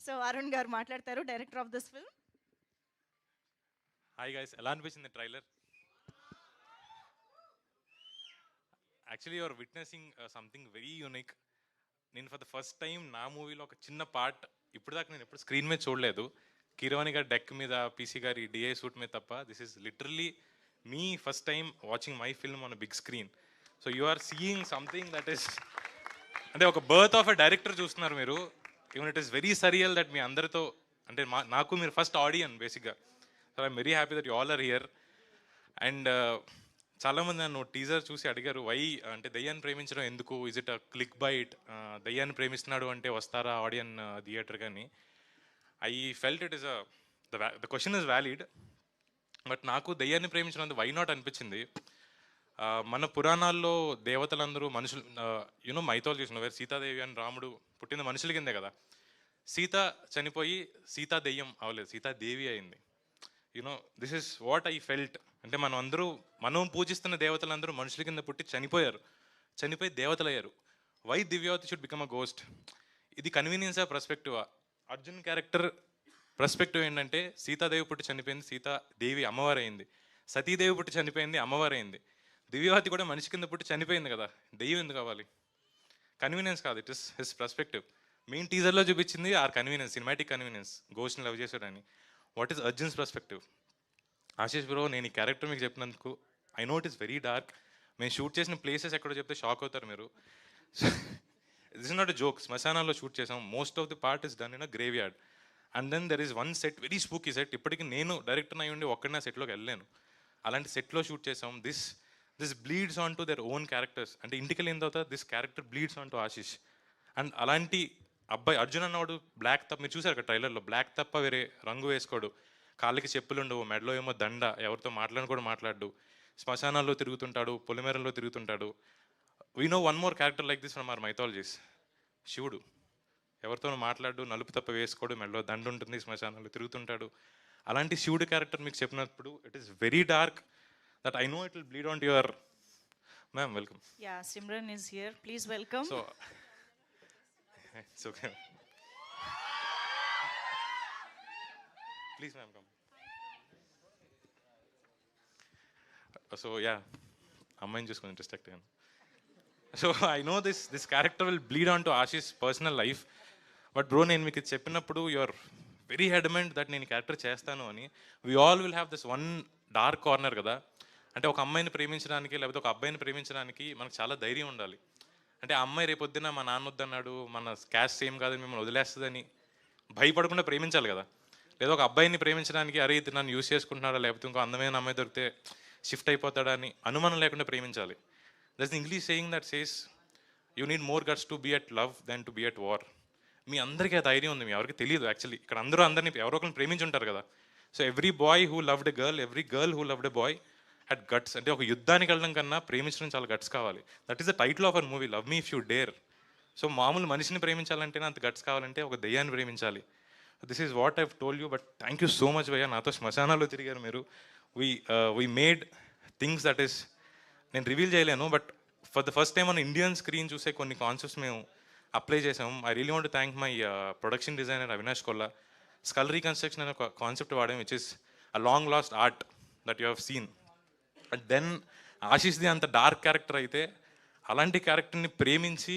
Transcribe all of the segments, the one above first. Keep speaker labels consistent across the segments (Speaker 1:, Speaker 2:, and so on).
Speaker 1: So Arun garu మాట్లాడతారు, director of this film.
Speaker 2: Hi guys, ఎలా అనిపించింది trailer? Actually you're witnessing something very unique. నేను for the first time నా మూవీలో ఒక చిన్న పార్ట్, ఇప్పుడు దాకా నేను ఎప్పుడు స్క్రీన్ మీద చూడలేదు. కీరవాణి గారి డెక్ మీద, పీసీ గారి డిఐ సూట్ మీద తప్ప. This is literally me first time watching my film on big screen. So you are seeing something that is, అంటే ఒక బర్త్ ఆఫ్ ఎ డైరెక్టర్ చూస్తున్నారు మీరు. Even it is very surreal that me అందరితో, అంటే నాకు మీరు ఫస్ట్ ఆడియన్ బేసిక్గా. So I'm very happy that you all are here. And చాలామంది నన్ను టీజర్ చూసి అడిగారు, వై అంటే దయ్యాన్ని ప్రేమించడం ఎందుకు, is it a click bait, దయ్యాన్ని ప్రేమిస్తున్నాడు అంటే వస్తారా ఆడియన్ థియేటర్ కానీ. I felt it is the question is valid. But నాకు దయ్యాన్ని ప్రేమించినందుకు వై నాట్ అనిపించింది. మన పురాణాల్లో దేవతలందరూ మనుషులు, యూనో మైథాలజీస్ వేరు సీతాదేవి అని రాముడు పుట్టింది మనుషుల కిందే కదా. సీత చనిపోయి సీతా దెయ్యం అవ్వలేదు, సీతాదేవి అయింది. You know this is what I felt. అంటే మనం పూజిస్తున్న దేవతలందరూ మనుషుల కింద పుట్టి చనిపోయారు, చనిపోయి దేవతలయ్యారు. Why Divyavathi should become a ghost? ఇది కన్వీనియన్స్ ఆ పర్స్పెక్టివా? అర్జున్ క్యారెక్టర్ పర్స్పెక్టివ్ ఏంటంటే సీతాదేవి పుట్టి చనిపోయింది, సీతాదేవి అమ్మవారు అయింది. సతీదేవి పుట్టి చనిపోయింది, అమ్మవారు అయింది. దివ్యవతి కూడా మనిషి కింద పుట్టి చనిపోయింది కదా, దెయ్యం ఎందుకు కావాలి? కన్వీనియన్స్ కాదు, it is his perspective. Main టీజర్లో చూపించింది ఆర్ కన్వీనియన్స్, సినిమాటిక్ కన్వీనియన్స్, గోస్ట్ని లవ్ చేశాడని. What is Arjun's perspective? Ashish bro, నేను ఈ క్యారెక్టర్ మీకు చెప్పినందుకు I know it is very dark. మేము షూట్ చేసిన ప్లేసెస్ ఎక్కడో చెప్తే షాక్ అవుతారు మీరు. This is not a joke. శ్మశానాల్లో షూట్ చేసాం. Most of the part is done in a graveyard. And then there is one set, very spooky set. ఇప్పటికీ నేను డైరెక్టర్ అయి ఉండి ఒక్కడినా సెట్లోకి వెళ్ళలేను. అలాంటి సెట్లో షూట్ చేసాం. This bleeds on to their own characters. అంటే ఇంటికి వెళ్ళిన తర్వాత this character bleeds on to Ashish. And అలాంటి అబ్బాయి అర్జున్ అన్నవాడు బ్లాక్ తప్ప, మీరు చూసారు కదా ట్రైలర్లో, బ్లాక్ తప్ప వేరే రంగు వేసుకోడు, కాళ్ళకి చెప్పులు ఉండవు, మెడలో ఏమో దండ, ఎవరితో మాట్లాడని కూడా మాట్లాడు, శ్మశానాల్లో తిరుగుతుంటాడు, పొలిమేరల్లో తిరుగుతుంటాడు. We know one more character like this from our mythologies, శివుడు. ఎవరితో మాట్లాడు, నలుపు తప్ప వేసుకోడు, మెడలో దండ ఉంటుంది, శ్మశానాల్లో తిరుగుతుంటాడు. అలాంటి శివుడు క్యారెక్టర్ మీకు చెప్పినప్పుడు it is very dark that I know it will bleed on to your. Ma'am welcome.
Speaker 1: Yeah, Simran is here, please welcome.
Speaker 2: So it's okay, please ma'am come. So yeah, అమ్మాయిని చూసుకొని ఇంట్రెస్ట్ అయ్యాను. So I know this character will bleed on to Ashish personal life. But bro, నేను మీకు చెప్పినప్పుడు you are very adamant that నేను character చేస్తాను అని. We all will have this one dark corner కదా. అంటే ఒక అమ్మాయిని ప్రేమించడానికి, లేకపోతే ఒక అబ్బాయిని ప్రేమించడానికి మనకు చాలా ధైర్యం ఉండాలి. అంటే ఆ అమ్మాయి రేపొద్దున మా నాన్న వద్దన్నాడు, మన క్యాస్ట్ సేమ్ కాదని మిమ్మల్ని వదిలేస్తుందని భయపడకుండా ప్రేమించాలి కదా. లేదా ఒక అబ్బాయిని ప్రేమించడానికి, అరే ఇది నన్ను యూస్ చేసుకుంటున్నాడా, లేకపోతే ఇంకో అందమైన అమ్మాయి దొరికితే షిఫ్ట్ అయిపోతాడా అని అనుమానం లేకుండా ప్రేమించాలి. That's the English saying that says you need more guts to be at love then to be at war. మీ అందరికీ ఆ ధైర్యం ఉంది, మీ ఎవరికి తెలియదు. యాక్చువల్లీ ఇక్కడ అందరినీ ఎవరో ఒకరిని ప్రేమించుంటారు కదా. So every bye who loved a girl, every girl who loved a boy had guts. అంటే ఒక యుద్ధానికి వెళ్ళడం కన్నా ప్రేమించడం చాలా గట్స్ కావాలి. That is the title of our movie, love me if you dare. So మామూలు మనిషిని ప్రేమించాలంటేనే అంత గట్స్ కావాలంటే ఒక దెయ్యాన్ని ప్రేమించాలి. This is what I've told you. But thank you so much భయ్యా, నాతో శ్మశానాల్లో తిరిగారు మీరు. We made things that is, నేను రివీల్ చేయలేను, but for the first time మన ఇండియన్ స్క్రీన్ చూసే కొన్ని కాన్సెప్ట్స్ మేము అప్లై చేసాం. I really want to thank my production designer Avinash Kolla. Skull reconstruction అనే ఒక కాన్సెప్ట్ వాడాం, which is a long lost art that you have seen. And then ఆశీష్ది అంత డార్క్ క్యారెక్టర్ అయితే, అలాంటి క్యారెక్టర్ని ప్రేమించి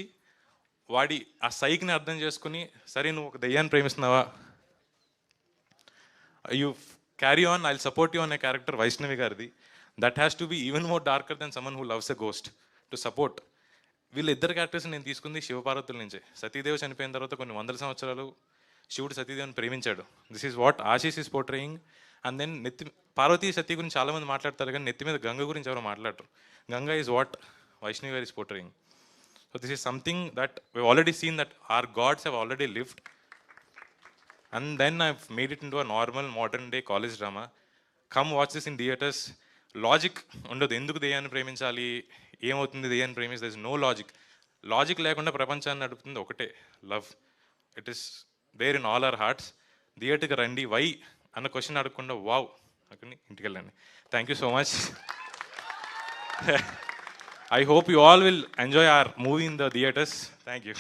Speaker 2: వాడి ఆ సైక్ని అర్థం చేసుకుని, సరే నువ్వు ఒక దెయ్యాన్ని ప్రేమిస్తున్నావా, you carry on, I will support you అనే క్యారెక్టర్ వైష్ణవి గారిది. That has to be even more darker then someone who loves a ghost to support. వీళ్ళిద్దరు క్యారెక్టర్స్ నేను తీసుకుంది శివపార్వతుల నుంచే. సతీదేవి చనిపోయిన తర్వాత కొన్ని వందల సంవత్సరాలు శివుడు సతీదేవిని ప్రేమించాడు. This is what Ashish is portraying. And then Parvati Sati గురించి చాలామంది మాట్లాడతారు, కానీ నెత్తి మీద గంగ గురించి ఎవరు మాట్లాడరు. Ganga is what Vaishnavi garu is portraying. So this is something that we already seen that our gods have already lived. And then I made it into a normal modern day college drama. Come watch this in theatres. Logic ఉండదు, ఎందుకు దెయ్యాన్ని ప్రేమించాలి, ఏమవుతుంది దెయ్యాన్ని ప్రేమిస్తే, there is no logic. Logic లేకుండా ప్రపంచాన్ని నడుపుతుంది ఒకటే, love. It is there in all our hearts. థియేటర్కి రండి, వై అన్న క్వశ్చన్ అడగకుండా వావ్ అక్కడిని ఇంటికి వెళ్ళండి. Thank you so much. I hope you all will enjoy our movie in the theaters. Thank you.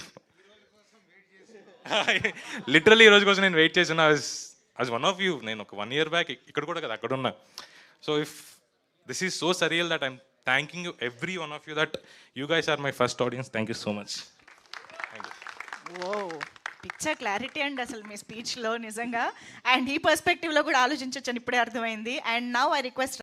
Speaker 2: Literally ఈ రోజు కోసం నేను వెయిట్ చేసిన యాజ్ వన్ ఆఫ్ యూ. నేను ఒక 1 year బ్యాక్ ఇక్కడ కూడా కదా అక్కడ ఉన్నా. So if this is so surreal that I'm thanking you every one of you that you guys are my first audience. Thank you so much.
Speaker 1: ఓ picture clarity and అసలు మీ స్పీచ్లో నిజంగా అండ్ ఈ పర్స్పెక్టివ్లో కూడా ఆలోచించవచ్చని ఇప్పుడే అర్థమైంది. And now I request